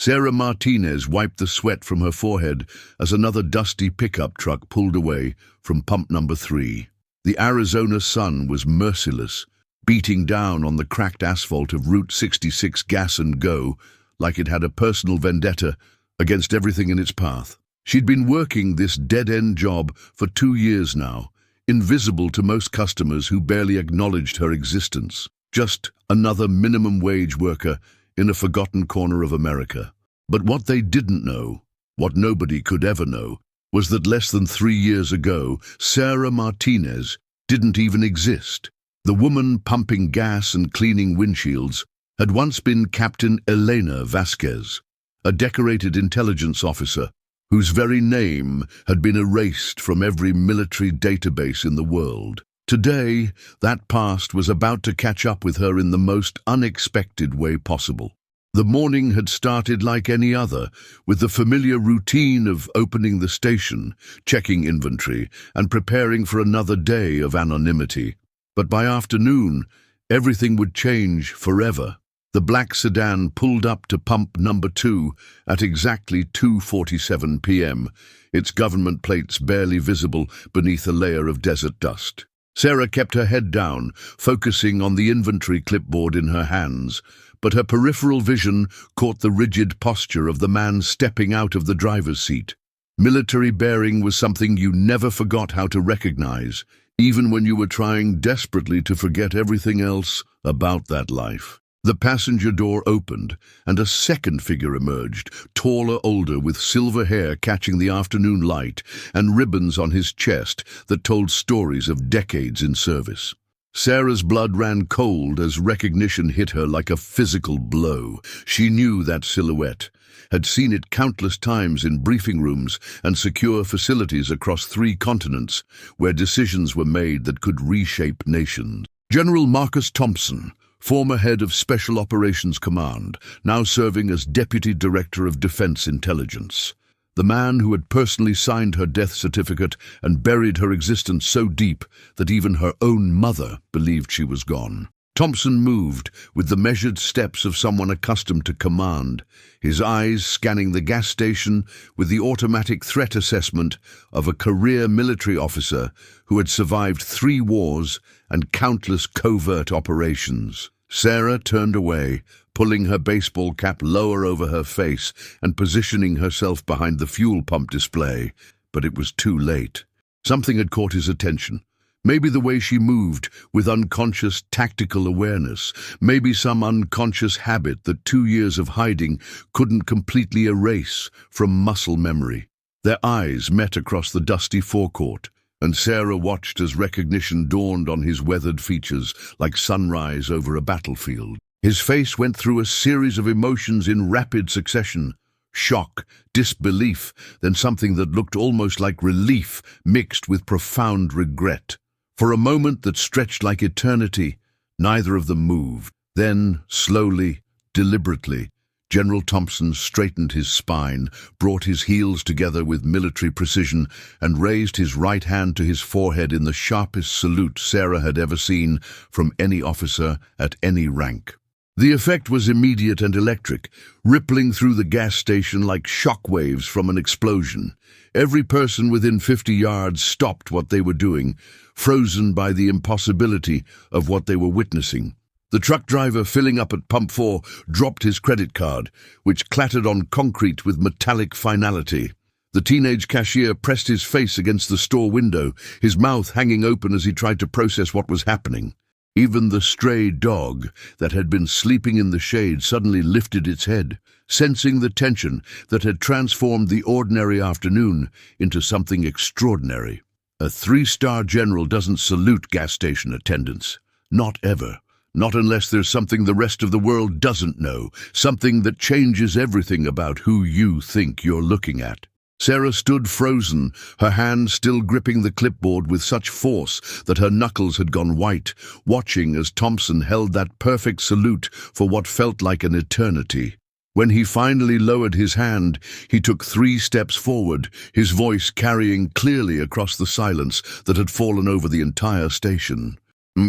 Sarah Martinez wiped the sweat from her forehead as another dusty pickup truck pulled away from pump number 3. The Arizona sun was merciless, beating down on the cracked asphalt of Route 66 Gas and Go like it had a personal vendetta against everything in its path. She'd been working this dead-end job for 2 years now, invisible to most customers who barely acknowledged her existence. Just another minimum wage worker in a forgotten corner of America. But what they didn't know, what nobody could ever know, was that less than 3 years ago, Sarah Martinez didn't even exist. The woman pumping gas and cleaning windshields had once been Captain Elena Vasquez, a decorated intelligence officer whose very name had been erased from every military database in the world. Today, that past was about to catch up with her in the most unexpected way possible. The morning had started like any other, with the familiar routine of opening the station, checking inventory, and preparing for another day of anonymity. But by afternoon, everything would change forever. The black sedan pulled up to pump number 2 at exactly 2:47 p.m., its government plates barely visible beneath a layer of desert dust. Sarah kept her head down, focusing on the inventory clipboard in her hands, but her peripheral vision caught the rigid posture of the man stepping out of the driver's seat. Military bearing was something you never forgot how to recognize, even when you were trying desperately to forget everything else about that life. The passenger door opened, and a second figure emerged, taller, older, with silver hair catching the afternoon light and ribbons on his chest that told stories of decades in service. Sarah's blood ran cold as recognition hit her like a physical blow. She knew that silhouette, had seen it countless times in briefing rooms and secure facilities across 3 continents, where decisions were made that could reshape nations. General Marcus Thompson, former head of Special Operations Command, now serving as Deputy Director of Defense Intelligence. The man who had personally signed her death certificate and buried her existence so deep that even her own mother believed she was gone. Thompson moved with the measured steps of someone accustomed to command, his eyes scanning the gas station with the automatic threat assessment of a career military officer who had survived 3 wars and countless covert operations. Sarah turned away, pulling her baseball cap lower over her face and positioning herself behind the fuel pump display. But it was too late. Something had caught his attention. Maybe the way she moved, with unconscious tactical awareness. Maybe some unconscious habit that 2 years of hiding couldn't completely erase from muscle memory. Their eyes met across the dusty forecourt, and Sarah watched as recognition dawned on his weathered features like sunrise over a battlefield. His face went through a series of emotions in rapid succession. Shock, disbelief, then something that looked almost like relief mixed with profound regret. For a moment that stretched like eternity, neither of them moved. Then, slowly, deliberately, General Thompson straightened his spine, brought his heels together with military precision, and raised his right hand to his forehead in the sharpest salute Sarah had ever seen from any officer at any rank. The effect was immediate and electric, rippling through the gas station like shock waves from an explosion. Every person within 50 yards stopped what they were doing, frozen by the impossibility of what they were witnessing. The truck driver filling up at pump 4 dropped his credit card, which clattered on concrete with metallic finality. The teenage cashier pressed his face against the store window, his mouth hanging open as he tried to process what was happening. Even the stray dog that had been sleeping in the shade suddenly lifted its head, sensing the tension that had transformed the ordinary afternoon into something extraordinary. A 3-star general doesn't salute gas station attendants. Not ever. Not unless there's something the rest of the world doesn't know, something that changes everything about who you think you're looking at. Sarah stood frozen, her hand still gripping the clipboard with such force that her knuckles had gone white, watching as Thompson held that perfect salute for what felt like an eternity. When he finally lowered his hand, he took 3 steps forward, his voice carrying clearly across the silence that had fallen over the entire station.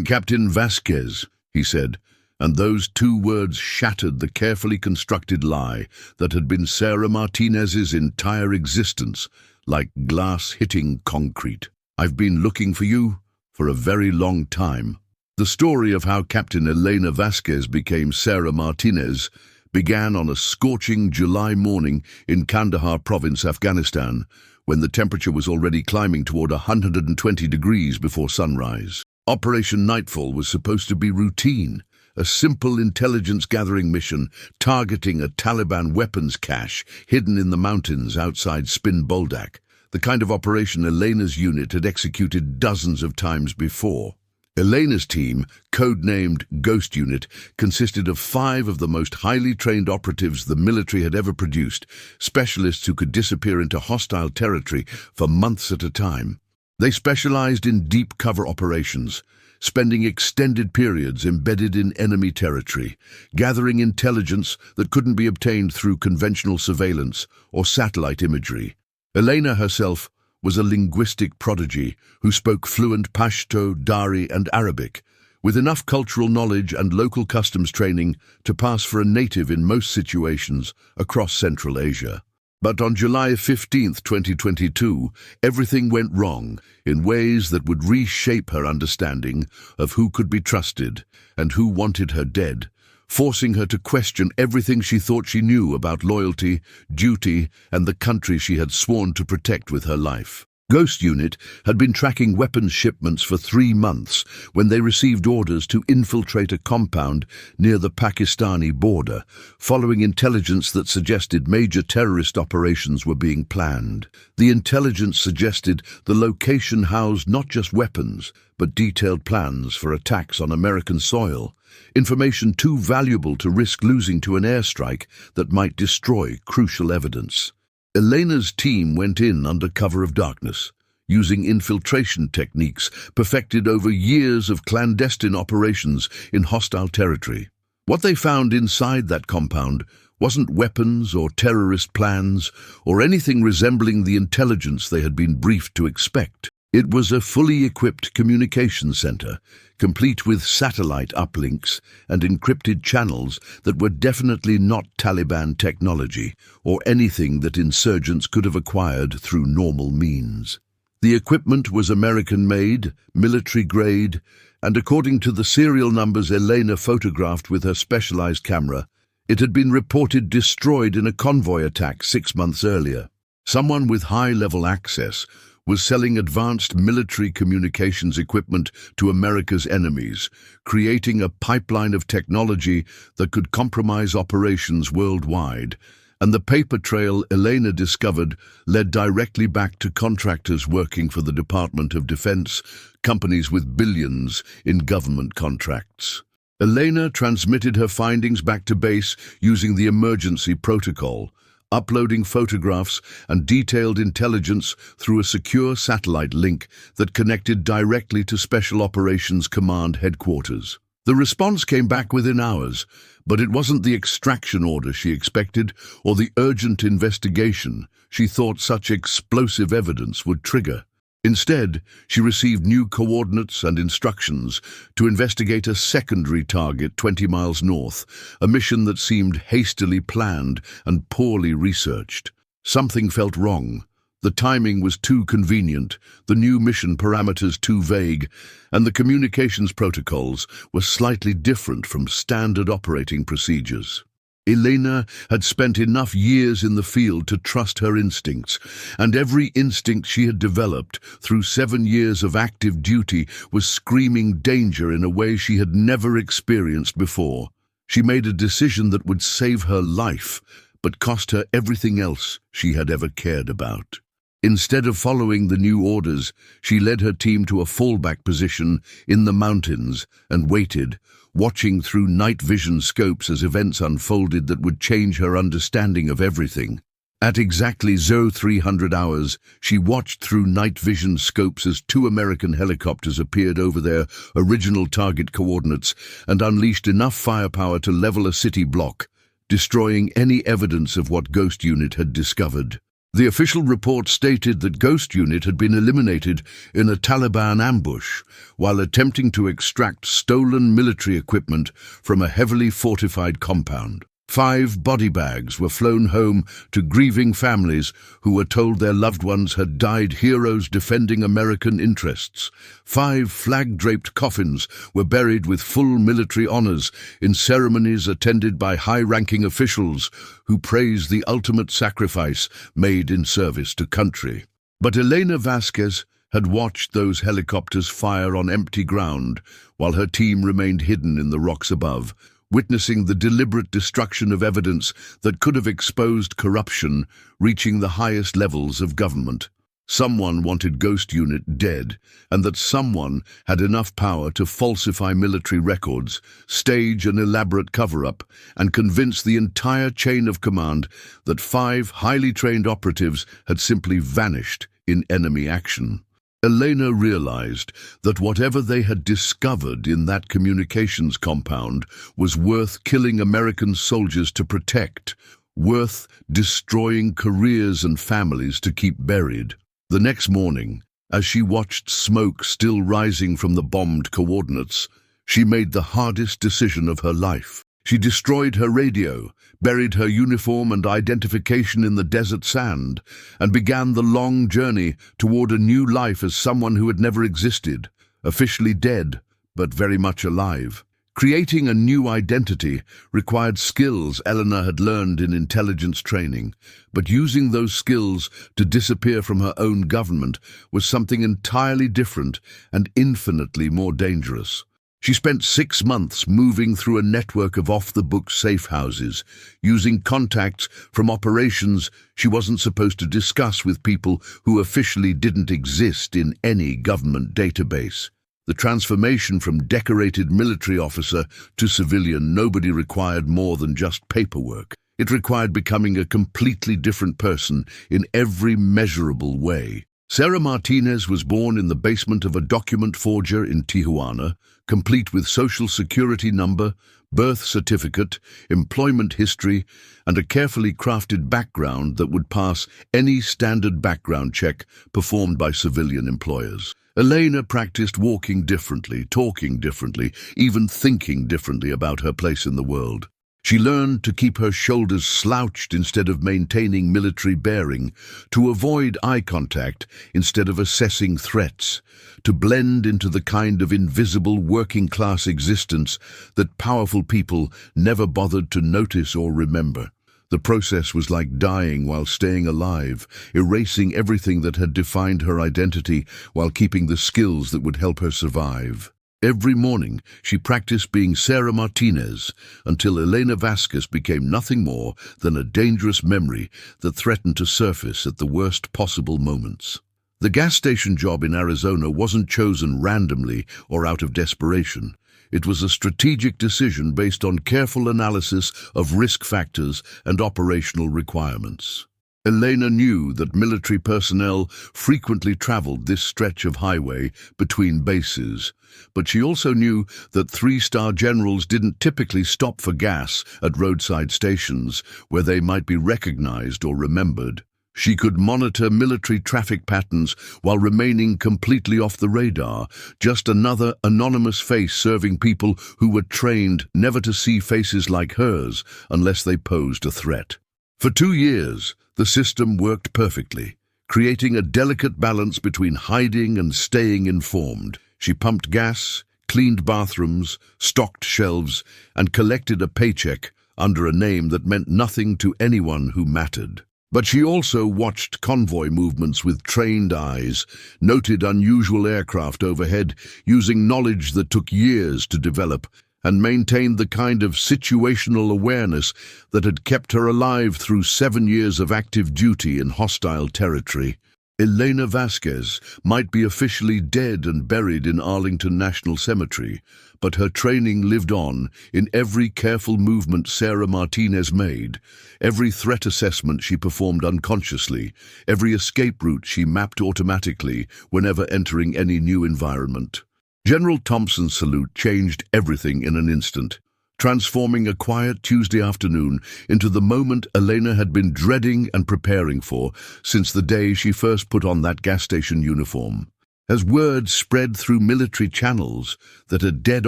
"Captain Vasquez," he said, And those two words shattered the carefully constructed lie that had been Sarah Martinez's entire existence, like glass hitting concrete. "I've been looking for you for a very long time." The story of how Captain Elena Vasquez became Sarah Martinez began on a scorching July morning in Kandahar province, Afghanistan, when the temperature was already climbing toward 120 degrees before sunrise. Operation Nightfall was supposed to be routine, a simple intelligence-gathering mission targeting a Taliban weapons cache hidden in the mountains outside Spin Boldak, the kind of operation Elena's unit had executed dozens of times before. Elena's team, codenamed Ghost Unit, consisted of 5 of the most highly trained operatives the military had ever produced, specialists who could disappear into hostile territory for months at a time. They specialized in deep cover operations, spending extended periods embedded in enemy territory, gathering intelligence that couldn't be obtained through conventional surveillance or satellite imagery. Elena herself was a linguistic prodigy who spoke fluent Pashto, Dari, and Arabic, with enough cultural knowledge and local customs training to pass for a native in most situations across Central Asia. But on July 15, 2022, everything went wrong in ways that would reshape her understanding of who could be trusted and who wanted her dead, forcing her to question everything she thought she knew about loyalty, duty, and the country she had sworn to protect with her life. Ghost Unit had been tracking weapons shipments for 3 months when they received orders to infiltrate a compound near the Pakistani border, following intelligence that suggested major terrorist operations were being planned. The intelligence suggested the location housed not just weapons, but detailed plans for attacks on American soil, information too valuable to risk losing to an airstrike that might destroy crucial evidence. Elena's team went in under cover of darkness, using infiltration techniques perfected over years of clandestine operations in hostile territory. What they found inside that compound wasn't weapons or terrorist plans or anything resembling the intelligence they had been briefed to expect. It was a fully equipped communication center, complete with satellite uplinks and encrypted channels that were definitely not Taliban technology or anything that insurgents could have acquired through normal means. The equipment was American-made, military-grade, and according to the serial numbers Elena photographed with her specialized camera, it had been reported destroyed in a convoy attack 6 months earlier. Someone with high-level access was selling advanced military communications equipment to America's enemies, creating a pipeline of technology that could compromise operations worldwide. And the paper trail Elena discovered led directly back to contractors working for the Department of Defense, companies with billions in government contracts. Elena transmitted her findings back to base using the emergency protocol, uploading photographs and detailed intelligence through a secure satellite link that connected directly to Special Operations Command headquarters. The response came back within hours, but it wasn't the extraction order she expected or the urgent investigation she thought such explosive evidence would trigger. Instead, she received new coordinates and instructions to investigate a secondary target 20 miles north, a mission that seemed hastily planned and poorly researched. Something felt wrong. The timing was too convenient, the new mission parameters too vague, and the communications protocols were slightly different from standard operating procedures. Elena had spent enough years in the field to trust her instincts, and every instinct she had developed through 7 years of active duty was screaming danger in a way she had never experienced before. She made a decision that would save her life, but cost her everything else she had ever cared about. Instead of following the new orders, she led her team to a fallback position in the mountains and waited, watching through night vision scopes as events unfolded that would change her understanding of everything. At exactly 0300 hours, she watched through night vision scopes as 2 American helicopters appeared over their original target coordinates and unleashed enough firepower to level a city block, destroying any evidence of what Ghost Unit had discovered. The official report stated that Ghost Unit had been eliminated in a Taliban ambush while attempting to extract stolen military equipment from a heavily fortified compound. 5 body bags were flown home to grieving families who were told their loved ones had died heroes defending American interests. 5 flag-draped coffins were buried with full military honors in ceremonies attended by high-ranking officials who praised the ultimate sacrifice made in service to country. But Elena Vasquez had watched those helicopters fire on empty ground while her team remained hidden in the rocks above, witnessing the deliberate destruction of evidence that could have exposed corruption reaching the highest levels of government. Someone wanted Ghost Unit dead, and that someone had enough power to falsify military records, stage an elaborate cover-up, and convince the entire chain of command that 5 highly trained operatives had simply vanished in enemy action. Elena realized that whatever they had discovered in that communications compound was worth killing American soldiers to protect, worth destroying careers and families to keep buried. The next morning, as she watched smoke still rising from the bombed coordinates, she made the hardest decision of her life. She destroyed her radio, buried her uniform and identification in the desert sand, and began the long journey toward a new life as someone who had never existed, officially dead, but very much alive. Creating a new identity required skills Elena had learned in intelligence training, but using those skills to disappear from her own government was something entirely different and infinitely more dangerous. She spent 6 months moving through a network of off-the-book safe houses, using contacts from operations she wasn't supposed to discuss with people who officially didn't exist in any government database. The transformation from decorated military officer to civilian nobody required more than just paperwork. It required becoming a completely different person in every measurable way. Sarah Martinez was born in the basement of a document forger in Tijuana, complete with social security number, birth certificate, employment history, and a carefully crafted background that would pass any standard background check performed by civilian employers. Elena practiced walking differently, talking differently, even thinking differently about her place in the world. She learned to keep her shoulders slouched instead of maintaining military bearing, to avoid eye contact instead of assessing threats, to blend into the kind of invisible working-class existence that powerful people never bothered to notice or remember. The process was like dying while staying alive, erasing everything that had defined her identity while keeping the skills that would help her survive. Every morning, she practiced being Sarah Martinez until Elena Vasquez became nothing more than a dangerous memory that threatened to surface at the worst possible moments. The gas station job in Arizona wasn't chosen randomly or out of desperation. It was a strategic decision based on careful analysis of risk factors and operational requirements. Elena knew that military personnel frequently traveled this stretch of highway between bases, but she also knew that 3-star generals didn't typically stop for gas at roadside stations where they might be recognized or remembered. She could monitor military traffic patterns while remaining completely off the radar, just another anonymous face serving people who were trained never to see faces like hers unless they posed a threat. For 2 years, the system worked perfectly, creating a delicate balance between hiding and staying informed. She pumped gas, cleaned bathrooms, stocked shelves, and collected a paycheck under a name that meant nothing to anyone who mattered. But she also watched convoy movements with trained eyes, noted unusual aircraft overhead using knowledge that took years to develop, and maintained the kind of situational awareness that had kept her alive through 7 years of active duty in hostile territory. Elena Vasquez might be officially dead and buried in Arlington National Cemetery, but her training lived on in every careful movement Sarah Martinez made, every threat assessment she performed unconsciously, every escape route she mapped automatically whenever entering any new environment. General Thompson's salute changed everything in an instant. transforming a quiet Tuesday afternoon into the moment Elena had been dreading and preparing for since the day she first put on that gas station uniform. As word spread through military channels that a dead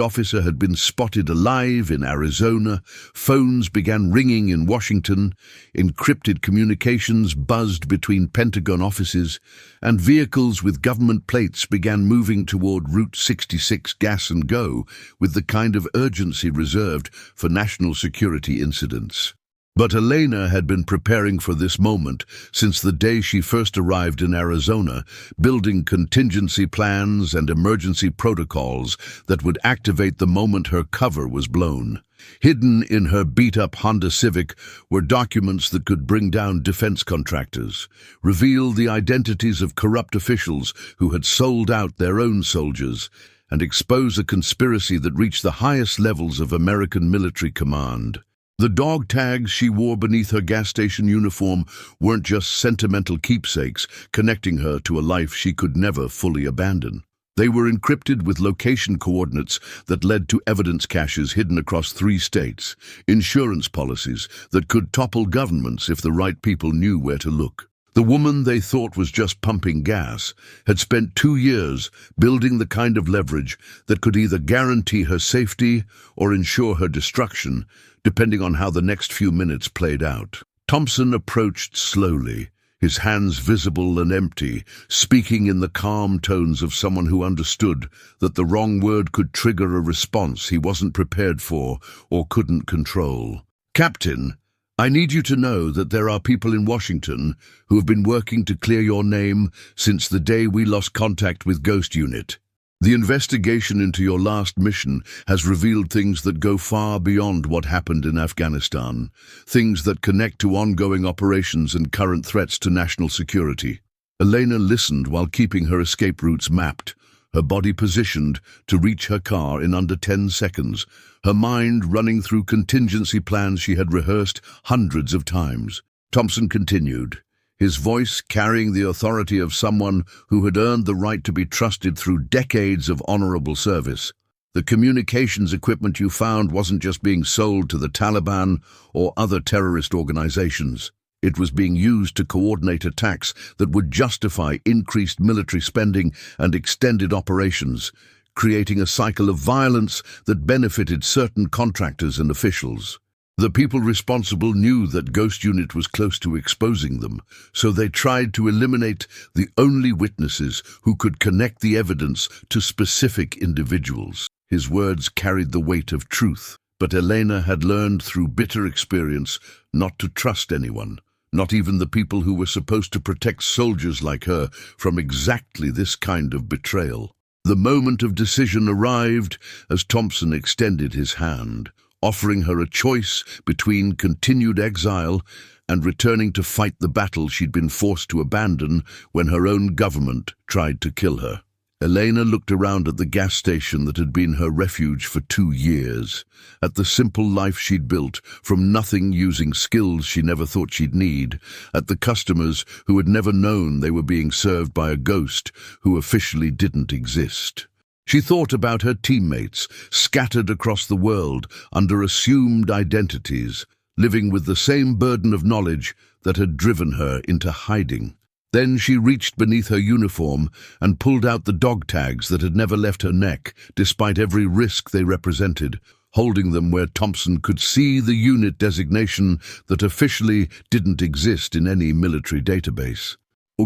officer had been spotted alive in Arizona, phones began ringing in Washington, encrypted communications buzzed between Pentagon offices, and vehicles with government plates began moving toward Route 66 Gas and Go with the kind of urgency reserved for national security incidents. But Elena had been preparing for this moment since the day she first arrived in Arizona, building contingency plans and emergency protocols that would activate the moment her cover was blown. Hidden in her beat-up Honda Civic were documents that could bring down defense contractors, reveal the identities of corrupt officials who had sold out their own soldiers, and expose a conspiracy that reached the highest levels of American military command. The dog tags she wore beneath her gas station uniform weren't just sentimental keepsakes connecting her to a life she could never fully abandon. They were encrypted with location coordinates that led to evidence caches hidden across 3 states, insurance policies that could topple governments if the right people knew where to look. The woman they thought was just pumping gas had spent 2 years building the kind of leverage that could either guarantee her safety or ensure her destruction, depending on how the next few minutes played out. Thompson approached slowly, his hands visible and empty, speaking in the calm tones of someone who understood that the wrong word could trigger a response he wasn't prepared for or couldn't control. "Captain, I need you to know that there are people in Washington who have been working to clear your name since the day we lost contact with Ghost Unit. The investigation into your last mission has revealed things that go far beyond what happened in Afghanistan, things that connect to ongoing operations and current threats to national security." Elena listened while keeping her escape routes mapped, her body positioned to reach her car in under 10 seconds, her mind running through contingency plans she had rehearsed hundreds of times. Thompson continued, his voice carrying the authority of someone who had earned the right to be trusted through decades of honorable service. "The communications equipment you found wasn't just being sold to the Taliban or other terrorist organizations. It was being used to coordinate attacks that would justify increased military spending and extended operations, creating a cycle of violence that benefited certain contractors and officials. The people responsible knew that Ghost Unit was close to exposing them, so they tried to eliminate the only witnesses who could connect the evidence to specific individuals." His words carried the weight of truth, but Elena had learned through bitter experience not to trust anyone, not even the people who were supposed to protect soldiers like her from exactly this kind of betrayal. The moment of decision arrived as Thompson extended his hand, offering her a choice between continued exile and returning to fight the battle she'd been forced to abandon when her own government tried to kill her. Elena looked around at the gas station that had been her refuge for 2 years, at the simple life she'd built from nothing using skills she never thought she'd need, at the customers who had never known they were being served by a ghost who officially didn't exist. She thought about her teammates, scattered across the world under assumed identities, living with the same burden of knowledge that had driven her into hiding. Then she reached beneath her uniform and pulled out the dog tags that had never left her neck, despite every risk they represented, holding them where Thompson could see the unit designation that officially didn't exist in any military database.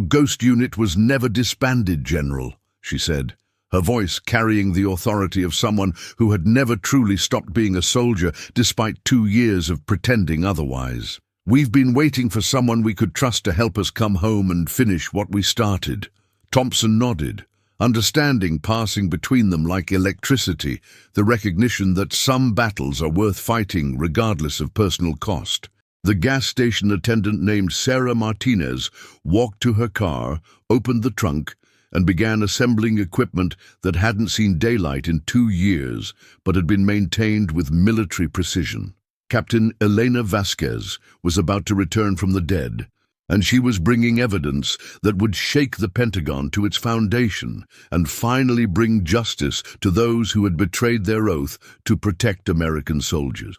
"Ghost Unit was never disbanded, General," she said, her voice carrying the authority of someone who had never truly stopped being a soldier despite 2 years of pretending otherwise. "We've been waiting for someone we could trust to help us come home and finish what we started." Thompson nodded, understanding passing between them like electricity, the recognition that some battles are worth fighting regardless of personal cost. The gas station attendant named Sarah Martinez walked to her car, opened the trunk, and began assembling equipment that hadn't seen daylight in 2 years, but had been maintained with military precision. Captain Elena Vasquez was about to return from the dead, And she was bringing evidence that would shake the Pentagon to its foundation and finally bring justice to those who had betrayed their oath to protect American soldiers.